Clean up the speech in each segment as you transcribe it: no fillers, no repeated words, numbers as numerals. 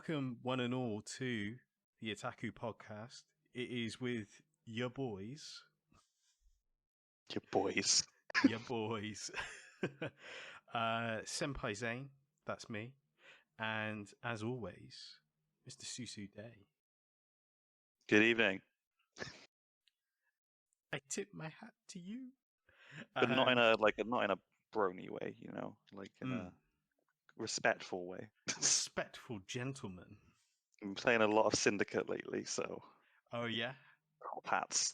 Welcome, one and all, to the Otaku podcast. It is with your boys. Your boys. Your boys. Senpai Zane, that's me. And as always, Mr. Susu Day. Good evening. I tip my hat to you. But not in a brony way, like in a respectful way. Respectful gentleman. I've been playing a lot of Syndicate lately, so. Oh, yeah? Top hats.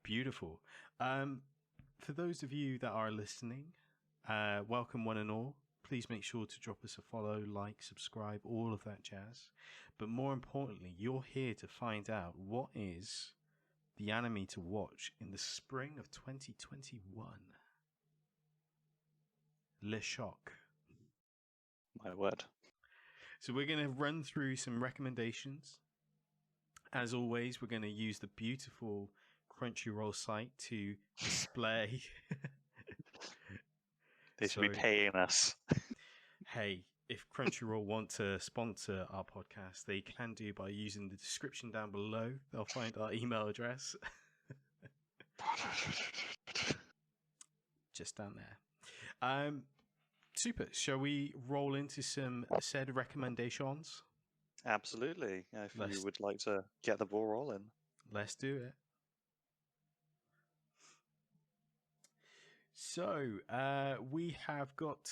Beautiful. For those of you that are listening, welcome one and all. Please make sure to drop us a follow, like, subscribe, all of that jazz. But more importantly, you're here to find out what is the anime to watch in the spring of 2021. Le Choc. My word. So we're going to run through some recommendations. As always, we're going to use the beautiful Crunchyroll site to display. They should be paying us. Hey, if Crunchyroll want to sponsor our podcast, they can do by using the description down below. They'll find our email address. Just down there. Super. Shall we roll into some said recommendations? Absolutely. If you would like to get the ball rolling. Let's do it. So, we have got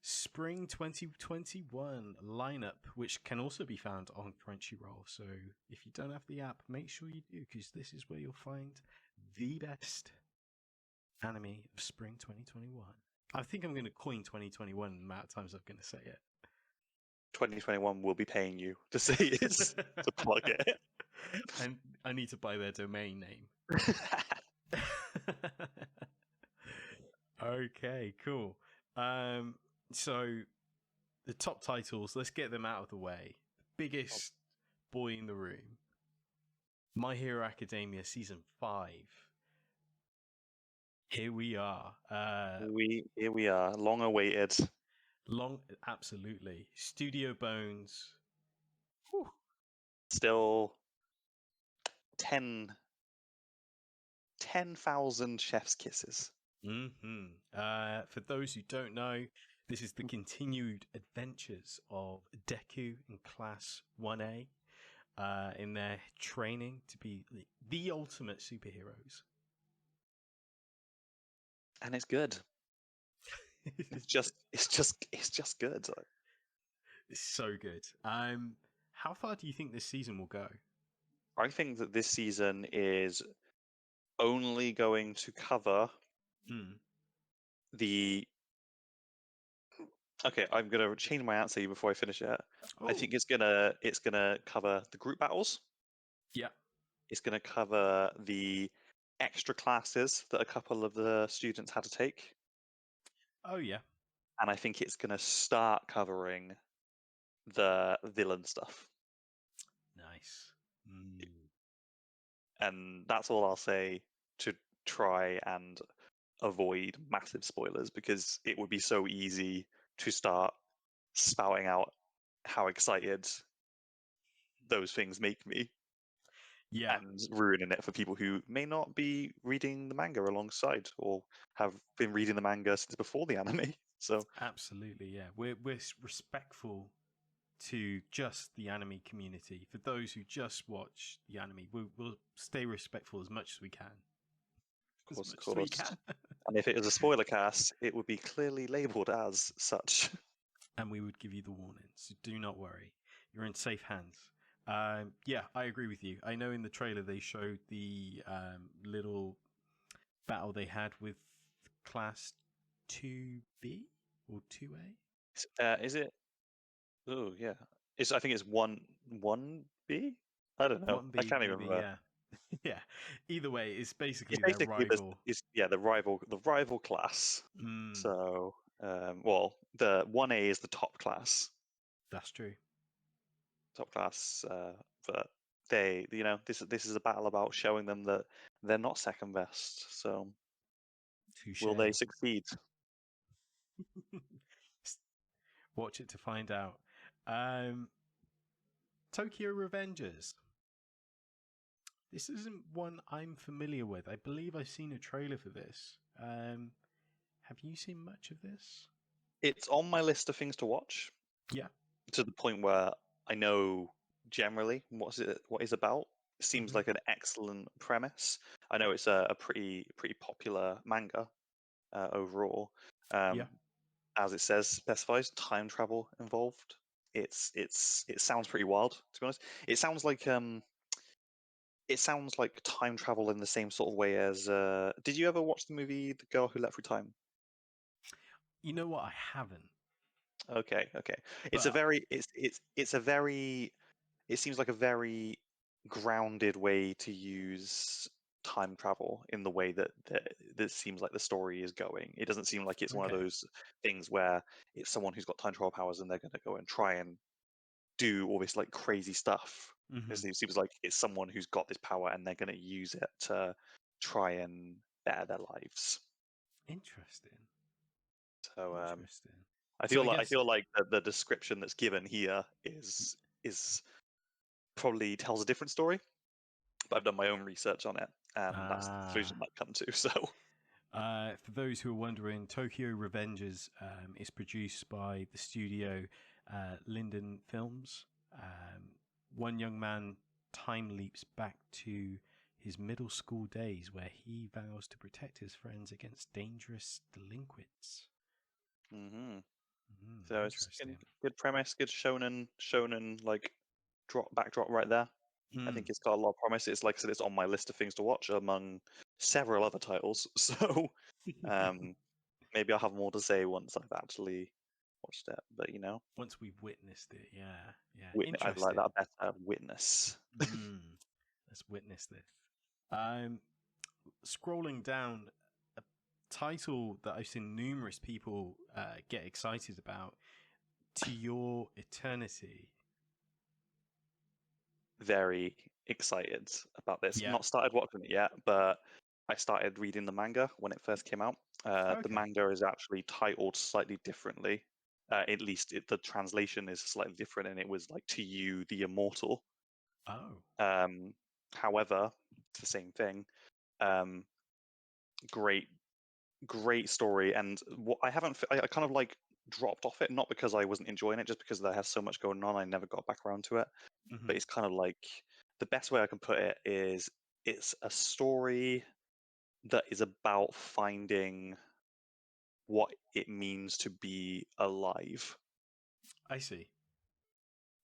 Spring 2021 lineup, which can also be found on Crunchyroll. So, if you don't have the app, make sure you do, because this is where you'll find the best anime of Spring 2021. I think I'm going to coin 2021 the amount of times I'm going to say it. 2021 will be paying you to say it, to plug it. And I need to buy their domain name. Okay, cool. So the top titles, let's get them out of the way. The biggest boy in the room, My Hero Academia Season 5. Here we are. Here we are, long awaited. Absolutely. Studio Bones. Whew. Still 10,000 chef's kisses. For those who don't know, this is the continued adventures of Deku in Class 1A in their training to be the ultimate superheroes. And it's good. It's just good. It's so good. How far do you think this season will go? I think that this season is only going to cover the. Okay, I'm gonna change my answer before I finish it. Oh. I think it's gonna cover the group battles. Yeah. It's gonna cover the extra classes that a couple of the students had to take. Oh yeah. And I think it's gonna start covering the villain stuff. Nice. And that's all I'll say to try and avoid massive spoilers, because it would be so easy to start spouting out how excited those things make me. Yeah. And ruining it for people who may not be reading the manga alongside or have been reading the manga since before the anime. So absolutely, yeah. We're respectful to just the anime community. For those who just watch the anime, we'll stay respectful as much as we can. Of course. And if it is a spoiler cast, it would be clearly labelled as such. And we would give you the warning, so do not worry. You're in safe hands. Yeah, I agree with you. I know in the trailer they showed the little battle they had with Class 2B or 2A? Is it? Oh, yeah. I think it's 1B? I don't know. 1B, I can't even remember. Yeah. Yeah. Either way, it's basically their rival. The rival class. So, the 1A is the top class. That's true. Top class, but they, this is a battle about showing them that they're not second best. So, will they succeed? Watch it to find out. Tokyo Revengers. This isn't one I'm familiar with. I believe I've seen a trailer for this. Have you seen much of this? It's on my list of things to watch. Yeah. To the point where I know generally what is about. It seems like an excellent premise. I know it's a pretty popular manga overall. Yeah. As it specifies, time travel involved. It sounds pretty wild, to be honest. It sounds like time travel in the same sort of way as. Did you ever watch the movie The Girl Who Leapt Through Time? You know what? I haven't. Okay. It's a But very it's a very it seems like a very grounded way to use time travel in the way that seems like the story is going. It doesn't seem like it's one of okay. those things where it's someone who's got time travel powers and they're going to go and try and do all this like crazy stuff. It seems like it's someone who's got this power and they're going to use it to try and better their lives. Interesting. So Interesting. I So feel I like guess the description that's given here is probably tells a different story. But I've done my own research on it, and that's the conclusion I've come to. So, for those who are wondering, Tokyo Revengers is produced by the studio Linden Films. One young man time leaps back to his middle school days where he vows to protect his friends against dangerous delinquents. so it's Interesting. good premise, good shonen like backdrop right there. I think it's got a lot of promise. It's like I said, it's on my list of things to watch among several other titles. So maybe I'll have more to say once I've actually watched it. But Once we've witnessed it, yeah, I'd like interesting. that better. Witness. Let's witness this. Scrolling down, a title that I've seen numerous people get excited about, To Your Eternity. Very excited about this. Yeah. Not started watching it yet, but I started reading the manga when it first came out. The Okay. manga is actually titled slightly differently. At least the translation is slightly different, and it was like "To You, the Immortal." Oh. However, it's the same thing. Um, great, great story, and what I haven't, I kind of like dropped off it, not because I wasn't enjoying it, just because there has so much going on. I never got back around to it. But it's kind of like the best way I can put it is it's a story that is about finding what it means to be alive. I see.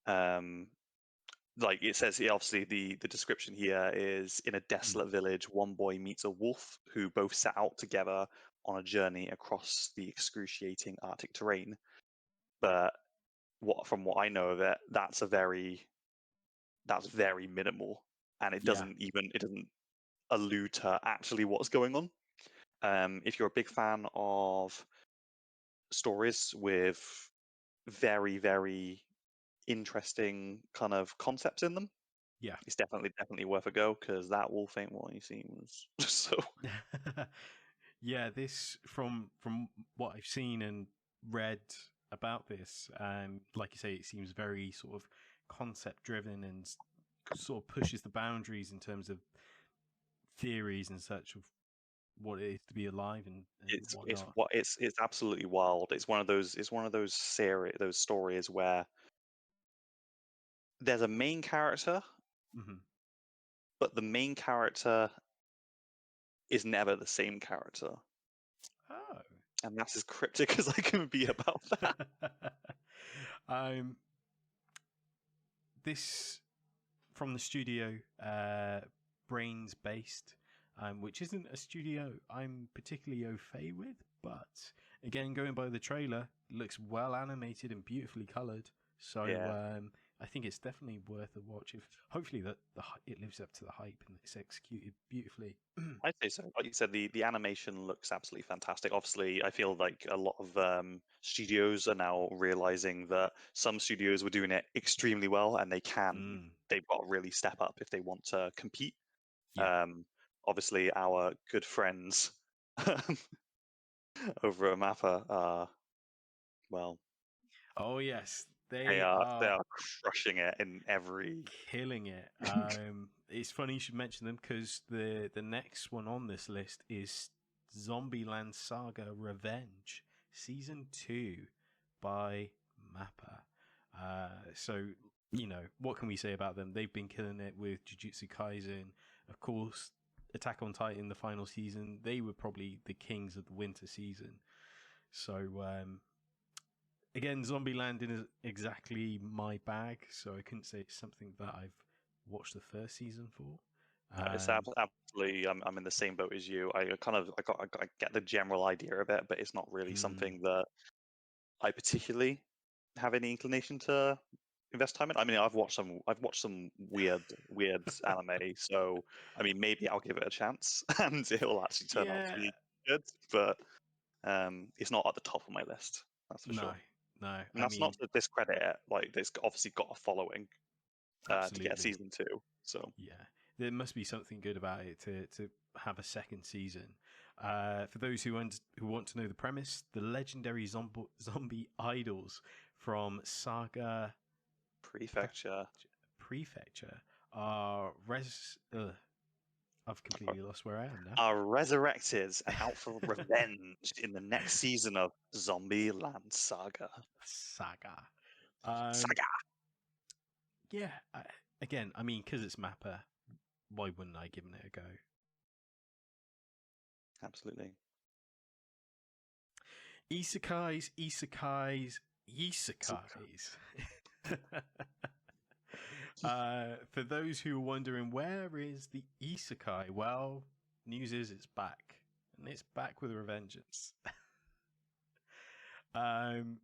Like it says here, obviously the description here is in a desolate village, one boy meets a wolf who both set out together on a journey across the excruciating Arctic terrain. But from what I know of it, that's very minimal, and it Yeah. doesn't allude to actually what's going on. If you're a big fan of stories with very interesting kind of concepts in them, Yeah. it's definitely worth a go because that wolf ain't what he seems. So Yeah, this from what I've seen and read about this, like you say, it seems very sort of concept driven and sort of pushes the boundaries in terms of theories and such of what it is to be alive and whatnot. it's absolutely wild. It's one of those stories where there's a main character, but the main character is never the same character. Oh. And that's as cryptic as I can be about that. This from the studio Brains Based, which isn't a studio I'm particularly au fait with, but again, going by the trailer, looks well animated and beautifully coloured. So Yeah. I think it's definitely worth a watch. If hopefully that it lives up to the hype and it's executed beautifully. I'd say so. Like you said, the animation looks absolutely fantastic. Obviously, I feel like a lot of studios are now realizing that some studios were doing it extremely well, and they've got to really step up if they want to compete. Yeah. Obviously, our good friends over at Mappa are, well, Oh yes, They they they are are crushing it in every. killing it. It's funny you should mention them because the next one on this list is Zombieland Saga Revenge Season 2 by Mappa. So you know what can we say about them? They've been killing it with Jujutsu Kaisen, of course. Attack on Titan, the final season, they were probably the kings of the winter season. So again, Zombieland isn't exactly my bag, so I couldn't say it's something that I've watched the first season for. No, it's Um, absolutely. I'm in the same boat as you. I get the general idea of it, but it's not really hmm, something that I particularly have any inclination to invest time in. I mean, I've watched some weird anime, so I mean, maybe I'll give it a chance and it'll actually turn out to yeah, be good. But it's not at the top of my list. That's for no, sure. no. And I that's not mean, to discredit it. Like, it's obviously got a following to get absolutely, season two. So yeah. There must be something good about it to have a second season. For those who want to know the premise, the legendary zombie idols from Saga prefecture. Prefecture are I've completely lost where I am now. Are resurrected and out for revenge in the next season of Zombie Land Saga. Saga. Um, Saga! yeah. Again, I mean, because it's Mappa, why wouldn't I give it a go? Absolutely. Isekais, isekais, Saga. isekais. For those who are wondering, where is the isekai? Well, news is it's back, and it's back with a revengeance. um,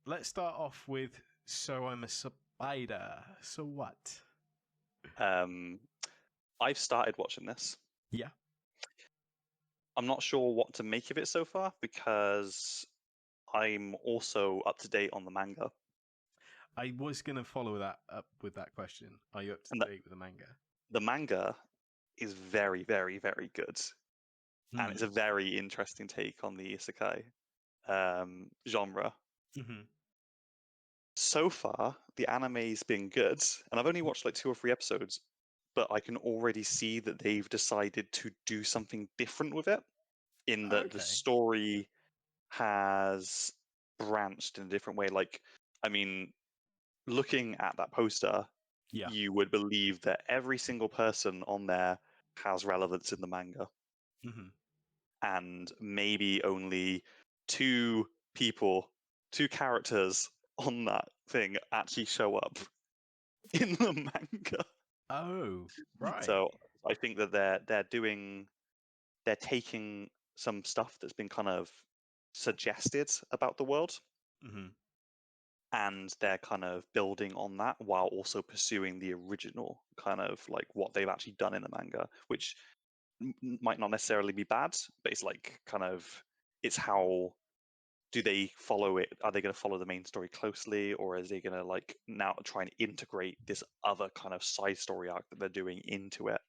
let's start off with So I'm a Spider. So what? Um, I've started watching this. Yeah, I'm not sure what to make of it so far because I'm also up to date on the manga. I was going to follow that up with that question. Are you up And to date with the manga? the manga is very, very, very good. And Hmm. it's a very interesting take on the isekai genre. Mm-hmm. So far, the anime's been good, and I've only watched like 2 or 3 episodes, but I can already see that they've decided to do something different with it, in that the Okay. story has branched in a different way. Like, I mean, looking at that poster, Yeah. you would believe that every single person on there has relevance in the manga, Mm-hmm. and maybe only two people, two characters on that thing actually show up in the manga. Oh, right. So I think that they're taking some stuff that's been kind of suggested about the world, Mm-hmm. and they're kind of building on that while also pursuing the original kind of like what they've actually done in the manga, which might not necessarily be bad, but it's like kind of it's how do they follow it? Are they going to follow the main story closely, or is they going to like now try and integrate this other kind of side story arc that they're doing into it?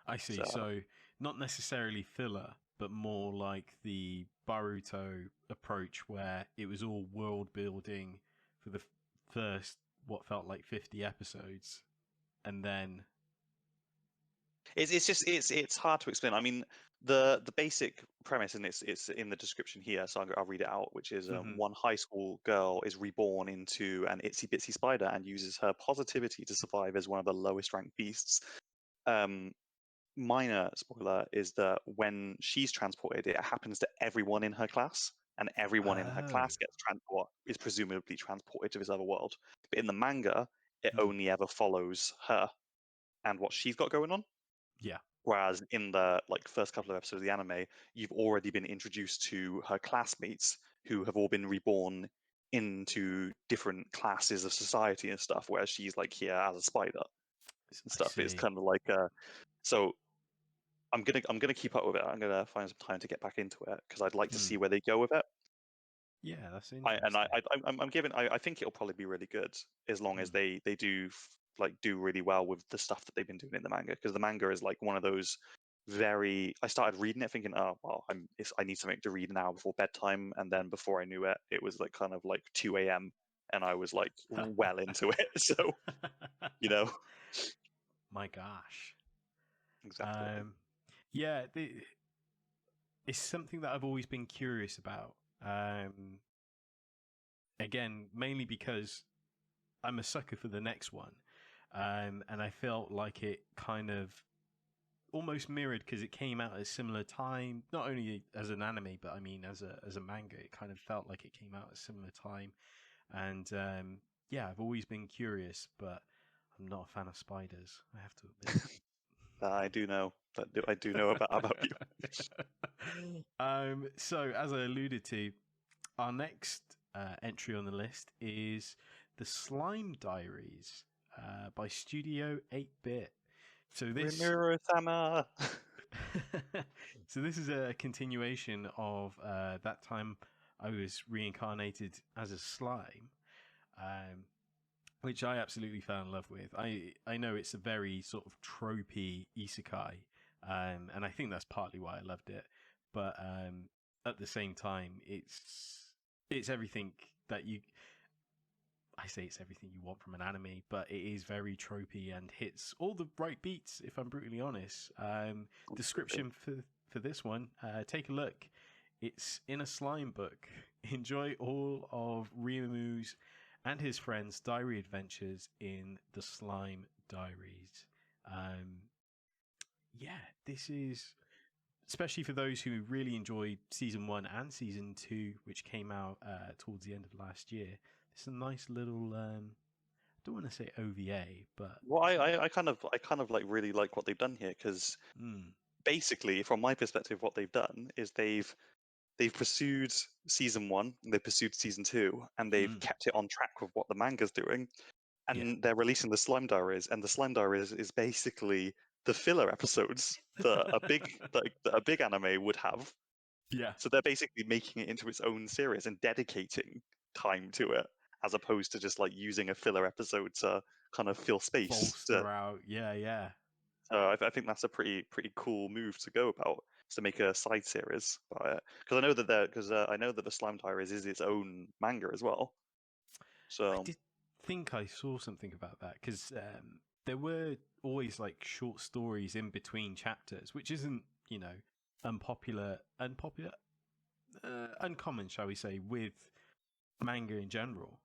I see. So So not necessarily filler, but more like the Baruto approach where it was all world building for the first what felt like 50 episodes and then it's just it's hard to explain. I mean, the basic premise, and it's in the description here, so I'll read it out. Which is mhm. one high school girl is reborn into an itsy bitsy spider and uses her positivity to survive as one of the lowest ranked beasts. Um, Minor spoiler is that when she's transported, it happens to everyone in her class, and everyone in her Oh. class gets what is presumably transported to this other world. But in the manga, it Hmm. only ever follows her and what she's got going on. Yeah. Whereas in the like first couple of episodes of the anime, you've already been introduced to her classmates who have all been reborn into different classes of society and stuff. Whereas she's like here as a spider and I stuff. It's see. kind of like so I'm gonna keep up with it. I'm gonna find some time to get back into it because I'd like to see Hmm. where they go with it. Yeah, that's I and interesting. I'm giving. I think it'll probably be really good as long as Hmm. they do like do really well with the stuff that they've been doing in the manga, because the manga is like one of those very. I started reading it thinking, oh well, I need something to read now before bedtime, and then before I knew it, it was like kind of like 2 a.m. and I was like well into it. So, you know, My gosh. exactly. Yeah, it's something that I've always been curious about. Again, mainly because I'm a sucker for the next one. And I felt like it kind of almost mirrored because it came out at a similar time, not only as an anime, but I mean as a manga. It kind of felt like it came out at a similar time. And yeah, I've always been curious, but I'm not a fan of spiders, I have to admit. I do know that I do know about you. So, as I alluded to, our next entry on the list is The Slime Diaries by Studio 8-Bit. So this Rimuro-sama. so this is a continuation of that time I was reincarnated as a slime, um, which I absolutely fell in love with. I know it's a very sort of tropey isekai, and I think that's partly why I loved it. But at the same time, it's everything that you. I say it's everything you want from an anime, but it is very tropey and hits all the right beats. If I'm brutally honest, description for this one, take a look. It's in a slime book. Enjoy all of Ryomu's and his friends' diary adventures in the Slime Diaries. Um, yeah, this is especially for those who really enjoyed season 1 and season 2, which came out towards the end of last year. It's a nice little. I don't want to say OVA, but Well, I kind of like really like what they've done here because basically, from my perspective, what they've done is they've pursued season 1, they've pursued season 2, and they've kept it on track with what the manga's doing. yeah, And they're releasing the Slime Diaries, and the Slime Diaries is basically the filler episodes that a big anime would have. yeah, So they're basically making it into its own series and dedicating time to it, as opposed to just like using a filler episode to kind of fill space. bolster out. Yeah, yeah, I think that's a pretty cool move to go about, is to make a side series about it. Because I know that the Slime Diaries is its own manga as well. I So did think I saw something about that because there were always like short stories in between chapters, which isn't uncommon, shall we say, with manga in general.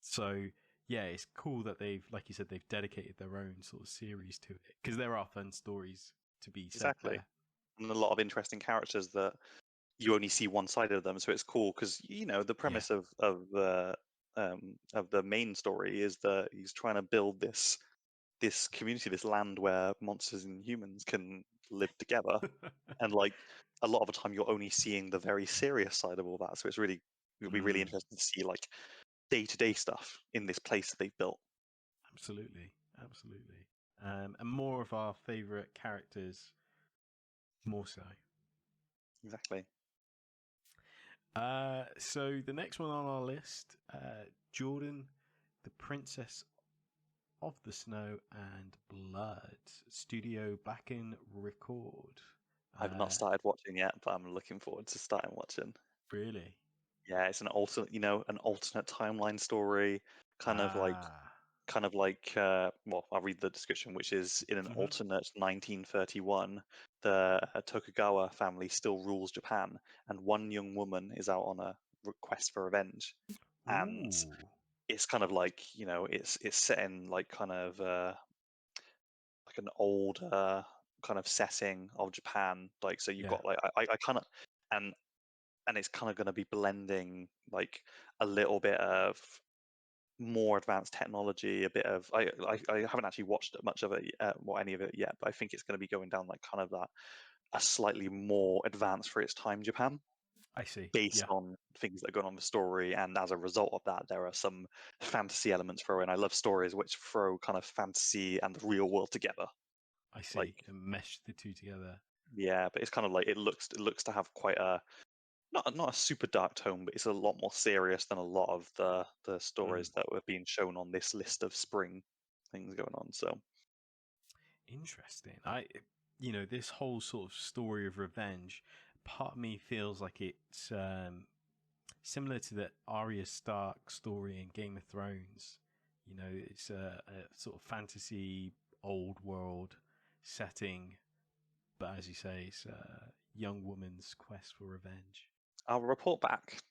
So yeah, it's cool that they've, like you said, they've dedicated their own sort of series to it because there are fun stories to be said exactly, there. and a lot of interesting characters that you only see one side of them. So it's cool because the Yeah. premise of the main story is that he's trying to build this community, this land where monsters and humans can live together. And like a lot of the time, you're only seeing the very serious side of all that. So it'll be really interesting to see like day-to-day stuff in this place that they've built. Absolutely, absolutely. And more of our favorite characters, more so. Exactly. So the next one on our list, Jordan, the Princess of the Snow and Blood, Studio Backen Record. I've not started watching yet, but I'm looking forward to starting watching. Really? Yeah, it's an alternate timeline story, kind of like Ah. well, I'll read the description, which is in an Mm-hmm. alternate 1931, the Tokugawa family still rules Japan, and one young woman is out on a quest for revenge. And Ooh. it's kind of like, it's set in like kind of like an old kind of setting of Japan. Like, so you've Yeah. got like I kind of and and it's kind of going to be blending like a little bit of more advanced technology, a bit of I haven't actually watched much of it, any of it yet, but I think it's going to be going down like kind of that a slightly more advanced for its time Japan, I see. based Yeah. on things that are going on in the story, and as a result of that, there are some fantasy elements thrown in. I love stories which throw kind of fantasy and the real world together. I Like, see. And mesh the two together. yeah, but it's kind of like it looks to have quite a not a super dark tone, but it's a lot more serious than a lot of the Mm. stories that were being shown on this list of spring things going on. So Interesting. This whole sort of story of revenge, part of me feels like it's similar to the Arya Stark story in Game of Thrones. You know, it's a sort of fantasy old world setting, but as you say, it's a young woman's quest for revenge. I'll report back.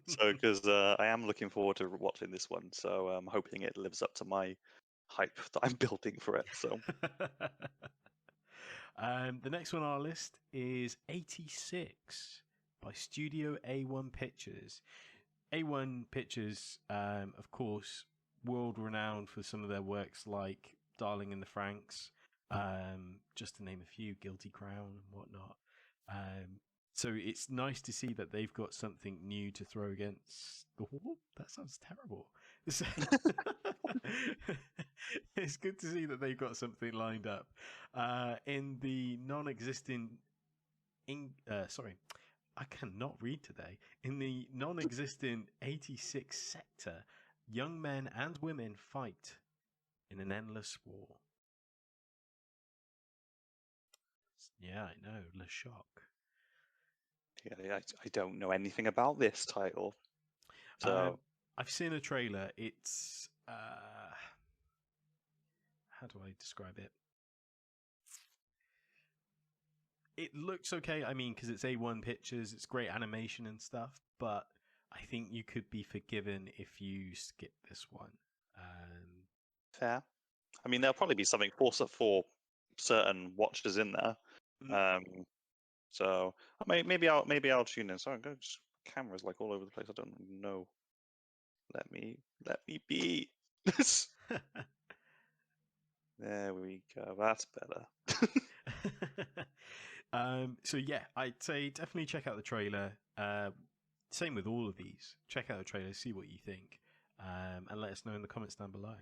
So, because I am looking forward to watching this one, so I'm hoping it lives up to my hype that I'm building for it. So, the next one on our list is 86 by Studio A1 Pictures. A1 Pictures, of course, world renowned for some of their works like Darling in the Franxx, just to name a few, Guilty Crown and whatnot. So it's nice to see that they've got something new to throw against the wall. That sounds terrible. It's good to see that they've got something lined up. In the non-existent, sorry, I cannot read today. In the non-existent 86 sector, young men and women fight in an endless war. Yeah, I know, Le Choc. yeah, I don't know anything about this title. So, I've seen a trailer. It's how do I describe it? It looks okay. I mean, because it's A1 Pictures, it's great animation and stuff. But I think you could be forgiven if you skip this one. fair. I mean, there'll probably be something for certain watchers in there. So maybe I'll tune in. Sorry, cameras like all over the place. I don't know. Let me be. There we go. That's better. So yeah, I'd say definitely check out the trailer. Same with all of these. Check out the trailer, see what you think, and let us know in the comments down below.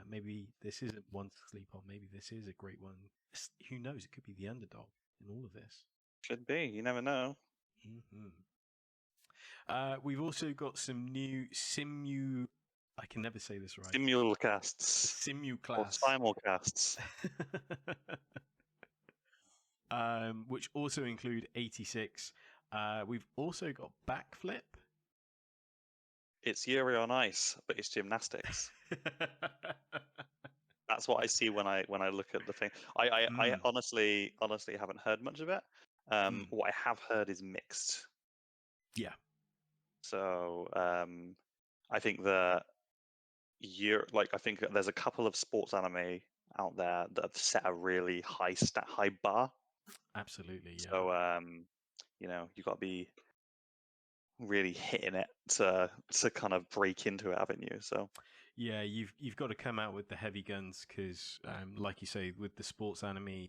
Maybe this isn't one to sleep on. Maybe this is a great one. Who knows? It could be the underdog in all of this. Could be. You never know. We've also got some new I can never say this right. Simulcasts. Simulclass. Or simulcasts. Which also include 86. We've also got Backflip. It's Yuri on Ice, but it's gymnastics. That's what I see when I look at the thing. I honestly haven't heard much of it. What I have heard is mixed. Yeah. So I think that I think there's a couple of sports anime out there that have set a really high bar. Absolutely, yeah. So you got to be really hitting it to kind of break into it, haven't you? So yeah, you've got to come out with the heavy guns because, like you say, with the sports anime,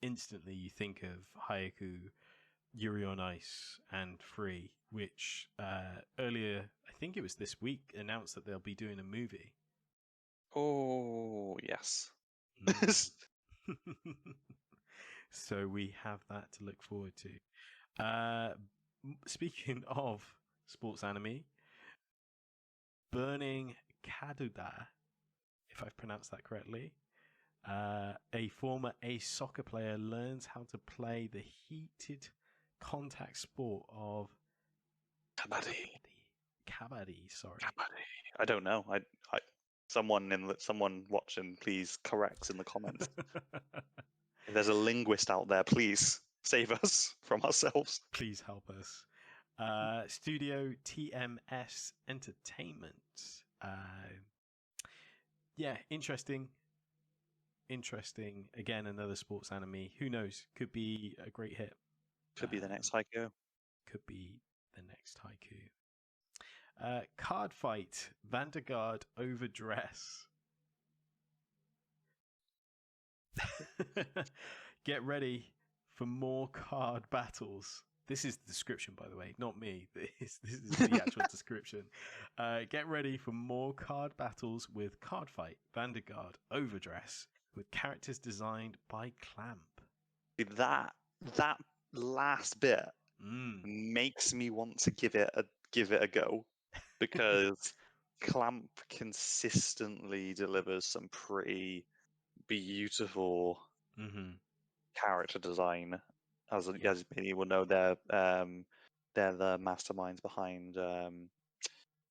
instantly you think of Haiku, Yuri on Ice, and Free, which earlier, I think it was this week, announced that they'll be doing a movie. Oh yes. So we have that to look forward to. Speaking of sports anime, Burning Kaduda, if I've pronounced that correctly, a former ace soccer player learns how to play the heated contact sport of kabaddi. Sorry, kabaddi. I don't know. Someone watching, please correct in the comments. If there's a linguist out there, please save us from ourselves. Please help us. Studio TMS Entertainment. Yeah, interesting. Again, another sports anime. Who knows? Could be a great hit. Could be the next Haiku. Could be the next Haiku. Card Fight. Vanguard Overdress. Get ready for more card battles. This is the description, by the way, not me. This is the actual description. Get ready for more card battles with Card Fight, Vanguard, Overdress, with characters designed by Clamp. That last bit makes me want to give it a go, because Clamp consistently delivers some pretty beautiful character design. As many will know, they're They're the masterminds behind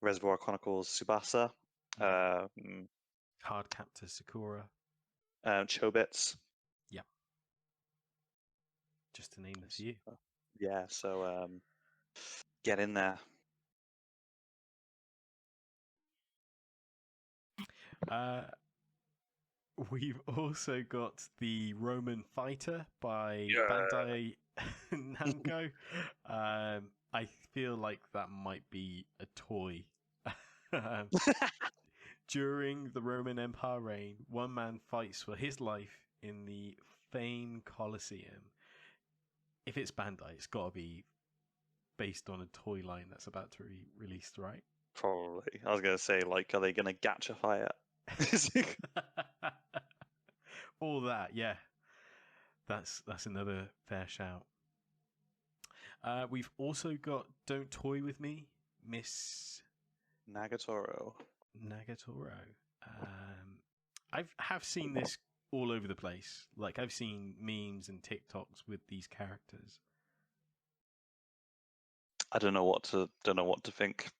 Reservoir Chronicles Tsubasa, Card Captor Sakura. Chobits. Yeah. Just to name a few. Yeah, so get in there. We've also got the Roman Fighter by Yeah. Bandai Namco. I feel like that might be a toy. During the Roman Empire reign, one man fights for his life in the famed Colosseum. If it's Bandai, it's got to be based on a toy line that's about to be released, right? Probably. I was going to say, like, are they going to gachify it? All that, yeah. That's another fair shout. We've also got Don't Toy With Me, Miss Nagatoro. I have seen this all over the place. Like, I've seen memes and TikToks with these characters. I don't know what to think.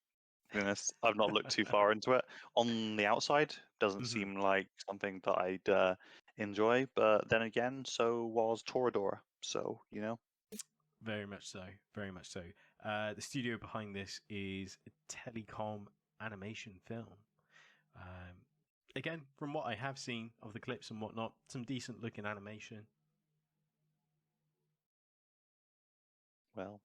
To be honest, I've not looked too far into it. On the outside, doesn't seem like something that I'd enjoy. But then again, so was Toradora. So you know. Very much so. Very much so. The studio behind this is Telecom Animation Film. Again, from what I have seen of the clips and whatnot, some decent looking animation. Well.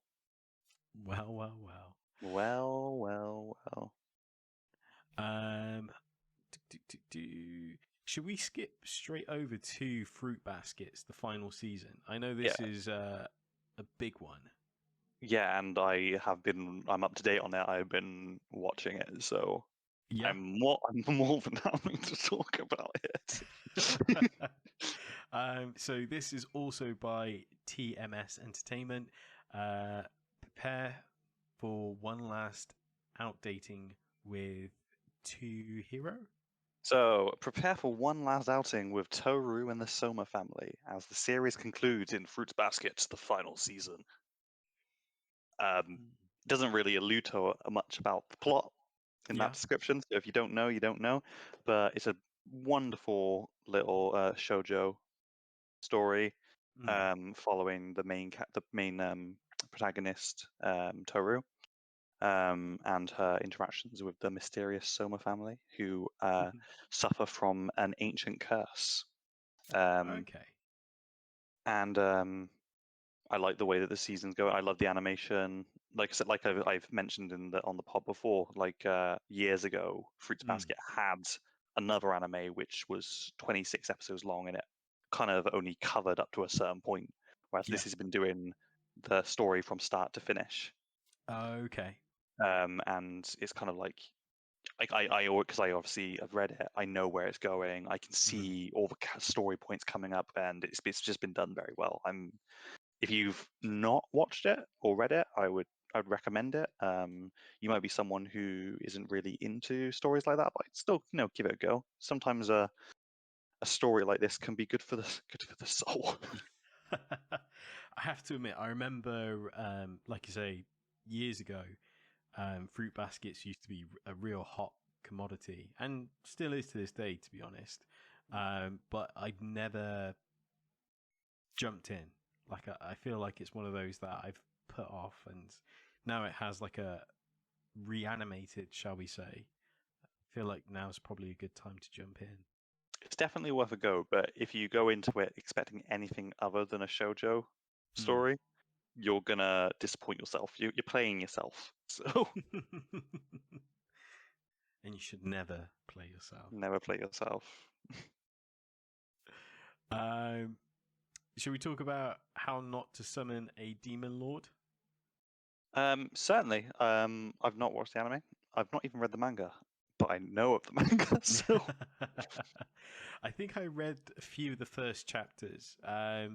Should we skip straight over to Fruit Baskets, the final season? I know this is a big one. Yeah, and I'm up to date on it. I've been watching it, so yeah. I'm more than happy to talk about it. So this is also by TMS Entertainment. Prepare for one last outdating with Hero. So prepare for one last outing with Toru and the Soma family as the series concludes in Fruits Basket, the final season. Doesn't really allude to much about the plot in that description. So if you don't know, you don't know. But it's a wonderful little shoujo story following the main protagonist Toru and her interactions with the mysterious Soma family, who suffer from an ancient curse. Okay. And I like the way that the season's going. I love the animation. Like I said, like I've mentioned on the pod before, like years ago, Fruits Basket had another anime which was 26 episodes long, and it kind of only covered up to a certain point, whereas this has been doing the story from start to finish. Okay. And it's kind of like because I obviously have read it, I know where it's going. I can see all the story points coming up, and it's just been done very well. If you've not watched it or read it, I'd recommend it. You might be someone who isn't really into stories like that, but still, give it a go. Sometimes a story like this can be good for the soul. I have to admit, I remember, like you say, years ago, Fruit Baskets used to be a real hot commodity, and still is to this day, to be honest. But I'd never jumped in. Like, I feel like it's one of those that I've put off, and now it has like a reanimated, shall we say. I feel like now's probably a good time to jump in. It's definitely worth a go, but if you go into it expecting anything other than a shoujo story, you're gonna disappoint yourself. You're playing yourself, so. And you should never play yourself. Never play yourself. Should we talk about how not to summon a demon lord? Certainly. I've not watched the anime. I've not even read the manga, but I know of the manga. So I think I read a few of the first chapters. I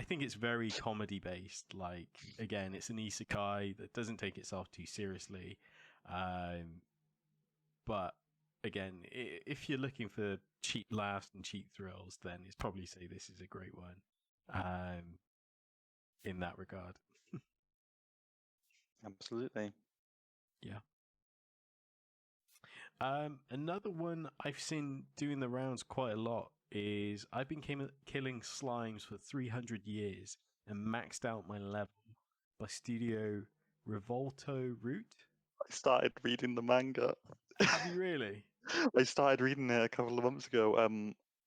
think it's very comedy based. Like, again, it's an isekai that doesn't take itself too seriously. But again, if you're looking for cheap laughs and cheap thrills, then it's probably say this is a great one. In that regard. Absolutely. Yeah. Another one I've seen doing the rounds quite a lot is I've been killing slimes for 300 years and maxed out my level by Studio Revolto Root. I started reading the manga. Have you really? I started reading it a couple of months ago.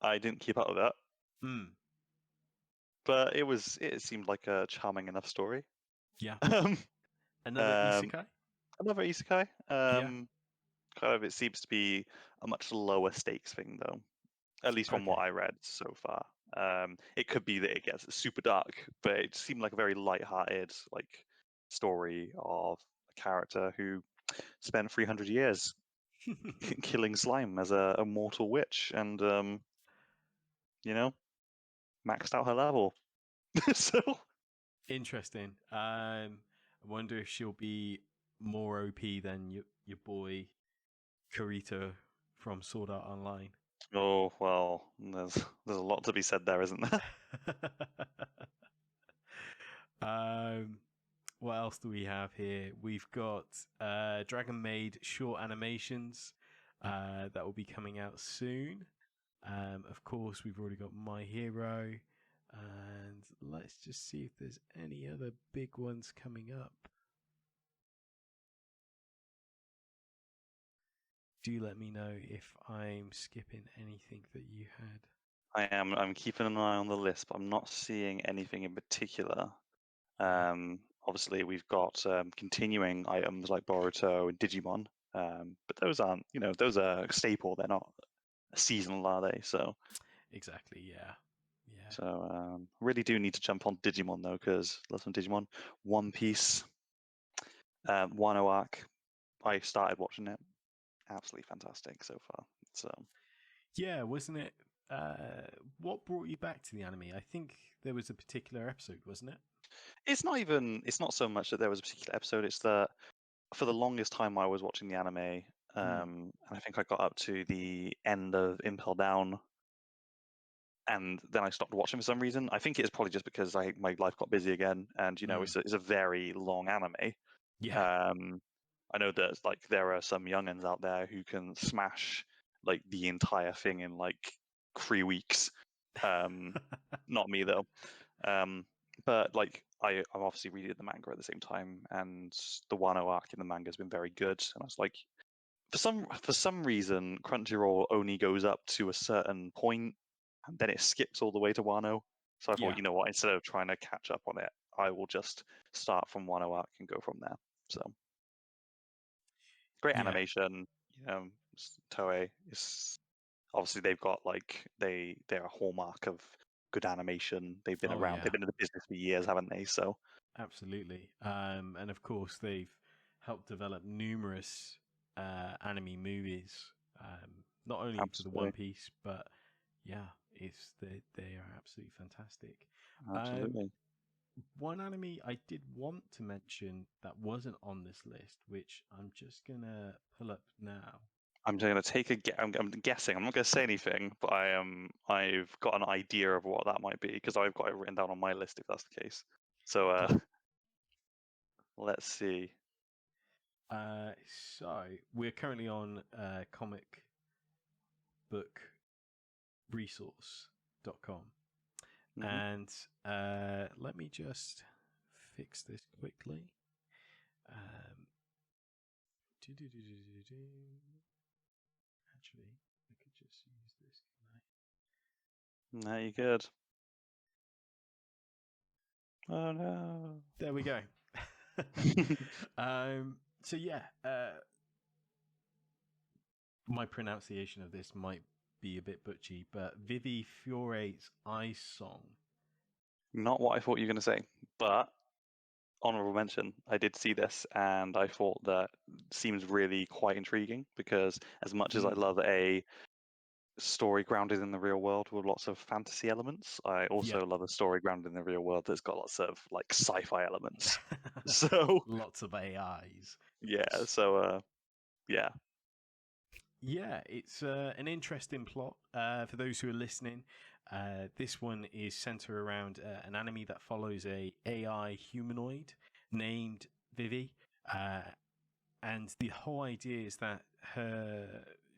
I didn't keep up with that, Hmm. but it seemed like a charming enough story. Yeah. Um, Another um, isekai? another isekai. Yeah. Kind of, it seems to be a much lower stakes thing, though. At least from what Okay. I read so far. It could be that it gets super dark, but it seemed like a very light-hearted like story of a character who spent 300 years killing slime as a mortal witch, and you know, maxed out her level. So Interesting. I wonder if she'll be more OP than your boy Kurita from Sword Art Online. oh well, there's a lot to be said there, isn't there? um, what else do we have here? We've got Dragon Maid short animations that will be coming out soon. Of course, we've already got My Hero, and let's just see if there's any other big ones coming up. Do let me know if I'm skipping anything that you had. I'm keeping an eye on the list, but I'm not seeing anything in particular. Obviously, we've got continuing items like Boruto and Digimon, but those aren't, those are a staple. They're not seasonal, are they? So, Exactly, yeah. Yeah. really do need to jump on Digimon though, because love some Digimon. One Piece, Wano Arc. I started watching it. Absolutely fantastic so far. So, Yeah, wasn't it? What brought you back to the anime? I think there was a particular episode, wasn't it? it's not so much that there was a particular episode. It's that for the longest time I was watching the anime, and I think I got up to the end of Impel Down, and then I stopped watching for some reason. I think it's probably just because my life got busy again, and it's a very long anime. Yeah. Um, I know that like there are some youngins out there who can smash like the entire thing in like 3 weeks. Not me though. But like I'm obviously reading the manga at the same time, and the Wano arc in the manga has been very good. And I was like, for some reason, Crunchyroll only goes up to a certain point, and then it skips all the way to Wano. So I thought, Yeah. you know what, instead of trying to catch up on it, I will just start from Wano arc and go from there. So great Yeah. animation. Toei is obviously they've got like they're a hallmark of good animation. They've been Oh, around. yeah. They've been in the business for years, haven't they? So Absolutely. And of course, they've helped develop numerous anime movies, not only for the One absolutely, Piece, but yeah, they are absolutely fantastic. Um, absolutely. one anime I did want to mention that wasn't on this list, which I'm just gonna pull up now. I'm going to take a guess. I'm guessing. I'm not going to say anything, but I've got an idea of what that might be because I've got it written down on my list if that's the case. So Okay. let's see. Uh, so we're currently on comic book resource.com. Hmm. And let me just fix this quickly. Um, Actually, I could just use this. No, you good. Oh no. There we go. So yeah, my pronunciation of this might be a bit butchy, but Vivi Fiore's Ice Song. Not what I thought you were going to say, but honorable mention. I did see this, and I thought that seems really quite intriguing because as much as I love a story grounded in the real world with lots of fantasy elements, I Yeah. also love a story grounded in the real world that's got lots of like sci-fi elements. So Lots of AIs. yeah, so yeah, Yeah, it's an interesting plot. For those who are listening, this one is centered around an anime that follows a AI humanoid named Vivi, And the whole idea is that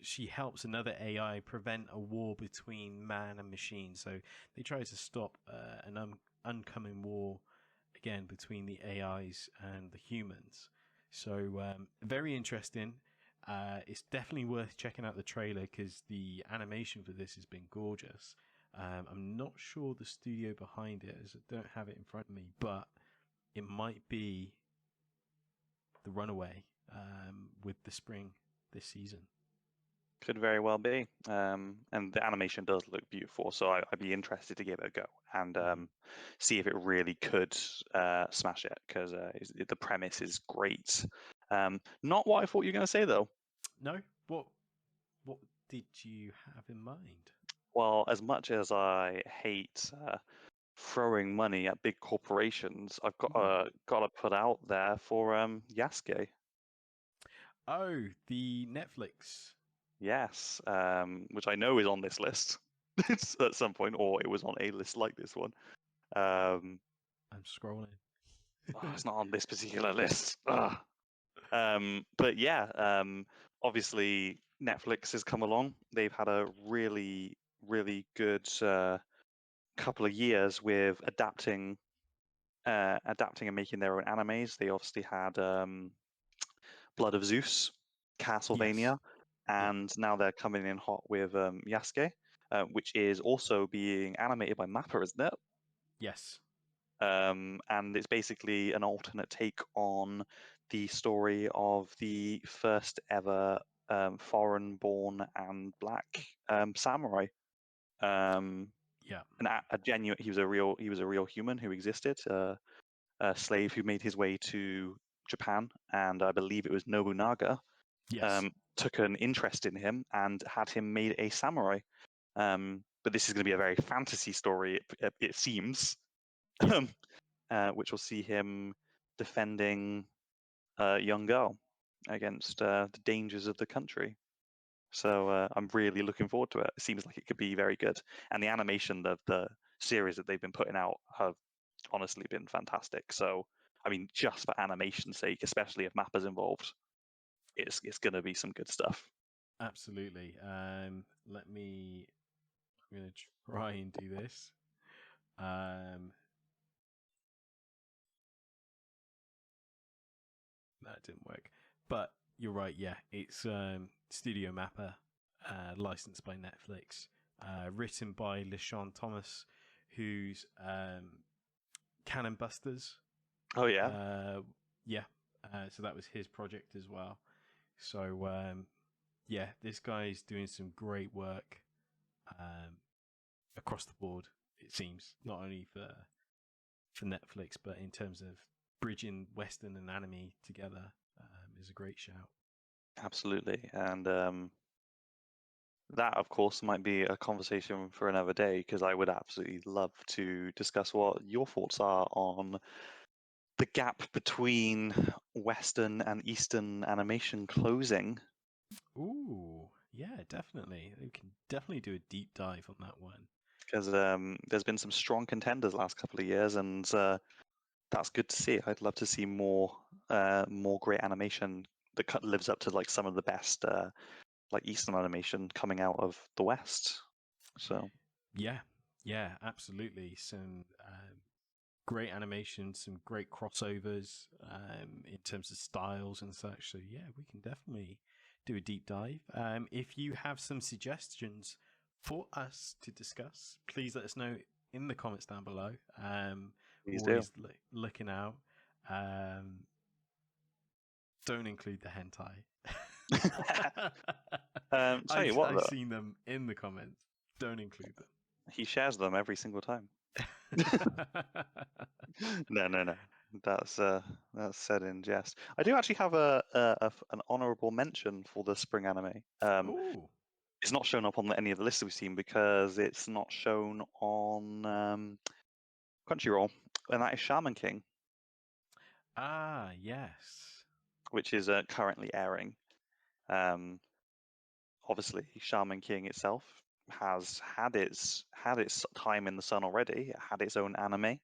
she helps another AI prevent a war between man and machine. So they try to stop an oncoming war again between the AIs and the humans. So very interesting. It's definitely worth checking out the trailer because the animation for this has been gorgeous. I'm not sure the studio behind it, as I don't have it in front of me, but it might be the Runaway with the spring this season. Could very well be. And the animation does look beautiful, so I'd be interested to give it a go and see if it really could smash it, because the premise is great. Not what I thought you were going to say, though. No? What did you have in mind? Well, as much as I hate throwing money at big corporations, I've got to put out there for Yasuke. Oh, the Netflix. Yes, which I know is on this list at some point, or it was on a list like this one. I'm scrolling. It's not on this particular list. But yeah, obviously Netflix has come along. They've had a really, really good couple of years with adapting and making their own animes. They obviously had Blood of Zeus, Castlevania, Yes. Yeah. and now they're coming in hot with Yasuke, which is also being animated by Mappa, isn't it? Yes. And it's basically an alternate take on the story of the first ever foreign-born and black samurai. Yeah. A genuine, he was a real human who existed, a slave who made his way to Japan, and I believe it was Nobunaga Yes. took an interest in him and had him made a samurai. But this is going to be a very fantasy story, it seems. Yeah. Which will see him defending a young girl against the dangers of the country. So I'm really looking forward to it. It seems like it could be very good, and the animation of the series that they've been putting out have honestly been fantastic. So I mean, just for animation's sake, especially if Mappa's involved, it's going to be some good stuff. Absolutely. Let me. I'm going to try and do this. That didn't work. But you're right. Yeah, it's Studio Mappa, licensed by Netflix, written by LaShawn Thomas, who's Cannon Busters. Oh yeah, Yeah. So that was his project as well. So yeah, this guy's doing some great work across the board. It seems not only for Netflix, but in terms of bridging Western and anime together, is a great shout. absolutely, and that, of course, might be a conversation for another day, because I would absolutely love to discuss what your thoughts are on the gap between Western and Eastern animation closing. Ooh, yeah, definitely. We can definitely do a deep dive on that one. Because there's been some strong contenders last couple of years, and that's good to see. I'd love to see more great animation that lives up to like some of the best like Eastern animation coming out of the West. So Yeah, absolutely. Some great animation, some great crossovers in terms of styles and such. So yeah, we can definitely do a deep dive. If you have some suggestions for us to discuss, please let us know in the comments down below. please do. Always looking out. Don't include the hentai. Tell you what, I've though, seen them in the comments. Don't include them. he shares them every single time. No. That's said in jest. I do actually have an honourable mention for the spring anime. Ooh. It's not shown up on any of the lists we've seen because it's not shown on Crunchyroll, and that is Shaman King, Ah, yes. which is currently airing. Obviously, Shaman King itself has had its time in the sun already. It had its own anime,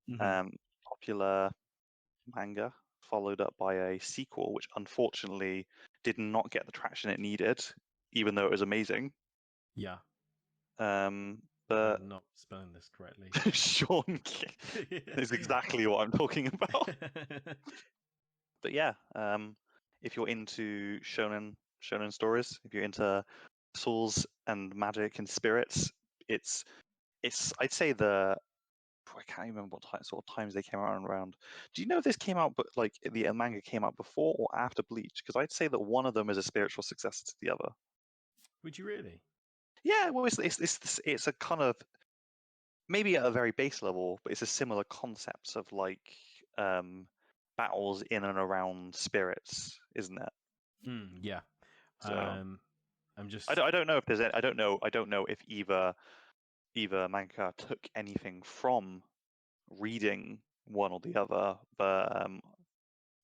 Mm-hmm. popular manga followed up by a sequel, which unfortunately did not get the traction it needed, even though it was amazing. Yeah. But I'm not spelling this correctly. Sean is exactly what I'm talking about. But yeah, if you're into shonen stories, if you're into souls and magic and spirits, it's I'd say I can't even remember what sort of times they came out around. Do you know if this came out, but like the manga came out before or after Bleach? Because I'd say that one of them is a spiritual successor to the other. Would you really? Yeah, well, it's a kind of, maybe at a very base level, but it's a similar concept of like battles in and around spirits, isn't it? Yeah. So I'm just. I don't know if there's I don't know if either manga took anything from reading one or the other, but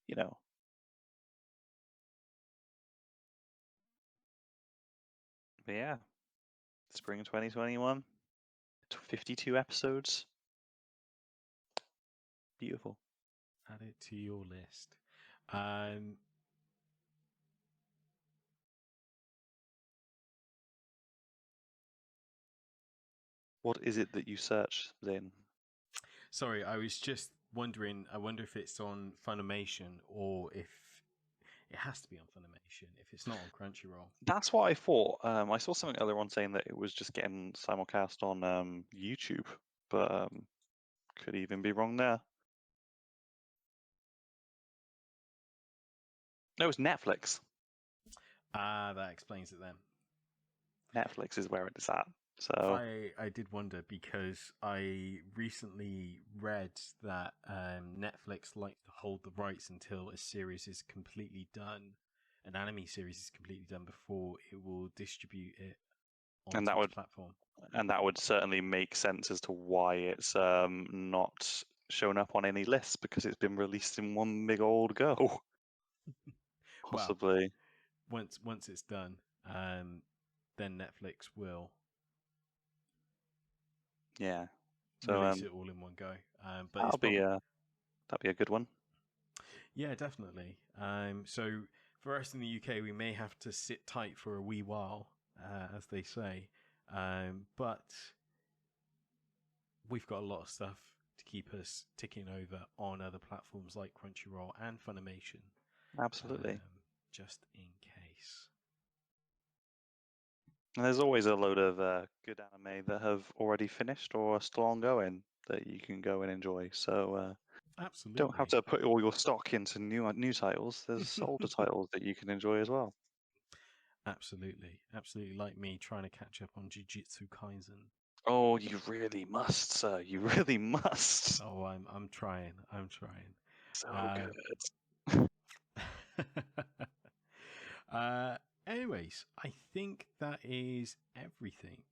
you know. But yeah, spring 2021, 52 episodes. Beautiful. Add it to your list. Um, What is it that you search, Zane? Sorry, I was just wondering. I wonder if it's on Funimation or if it has to be on Funimation. If it's not on Crunchyroll. That's what I thought. I saw something earlier on saying that it was just getting simulcast on YouTube, but could even be wrong there. No, it's Netflix. Ah, that explains it then. Netflix is where it is at. So I did wonder because I recently read that Netflix like to hold the rights until a series is completely done, an anime series is completely done before it will distribute it onto and that its would platform. certainly make sense as to why it's not shown up on any lists, because it's been released in one big old go. Possibly. Well, once it's done, then Netflix will So release it all in one go. But that'll be a good one. Yeah, definitely. So for us in the UK, we may have to sit tight for a wee while, as they say. But we've got a lot of stuff to keep us ticking over on other platforms like Crunchyroll and Funimation. Absolutely. Just in case. And there's always a load of good anime that have already finished or are still ongoing that you can go and enjoy. So Absolutely. don't have to put all your stock into new titles. There's older titles that you can enjoy as well. Absolutely. Like me trying to catch up on Jujutsu Kaisen. Oh, you really must, sir. You really must. Oh, I'm trying. So good. Anyways, I think that is everything.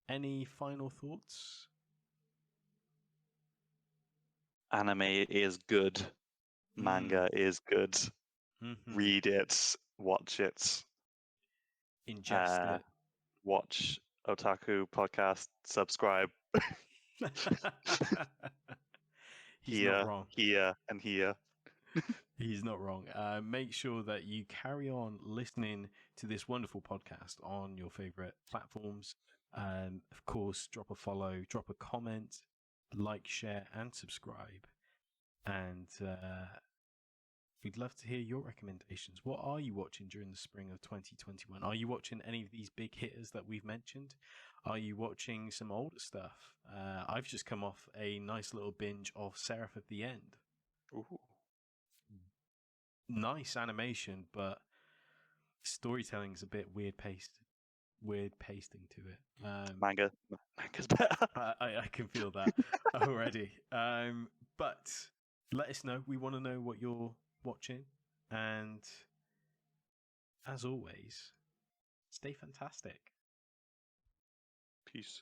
Any final thoughts? Anime is good. Manga is good. Mm-hmm. Read it. Watch it. Ingest it. Watch Otaku podcast. Subscribe. He's not wrong. Here, and here. He's not wrong. Make sure that you carry on listening to this wonderful podcast on your favorite platforms. Of course, drop a follow, drop a comment, like, share, and subscribe. And we'd love to hear your recommendations. What are you watching during the spring of 2021? Are you watching any of these big hitters that we've mentioned? Are you watching some older stuff? I've just come off a nice little binge of Seraph at the End. Ooh. Nice animation, but storytelling's a bit weird pasting to it. Manga's better. I can feel that already. But let us know. We want to know what you're watching. And as always, stay fantastic. Peace.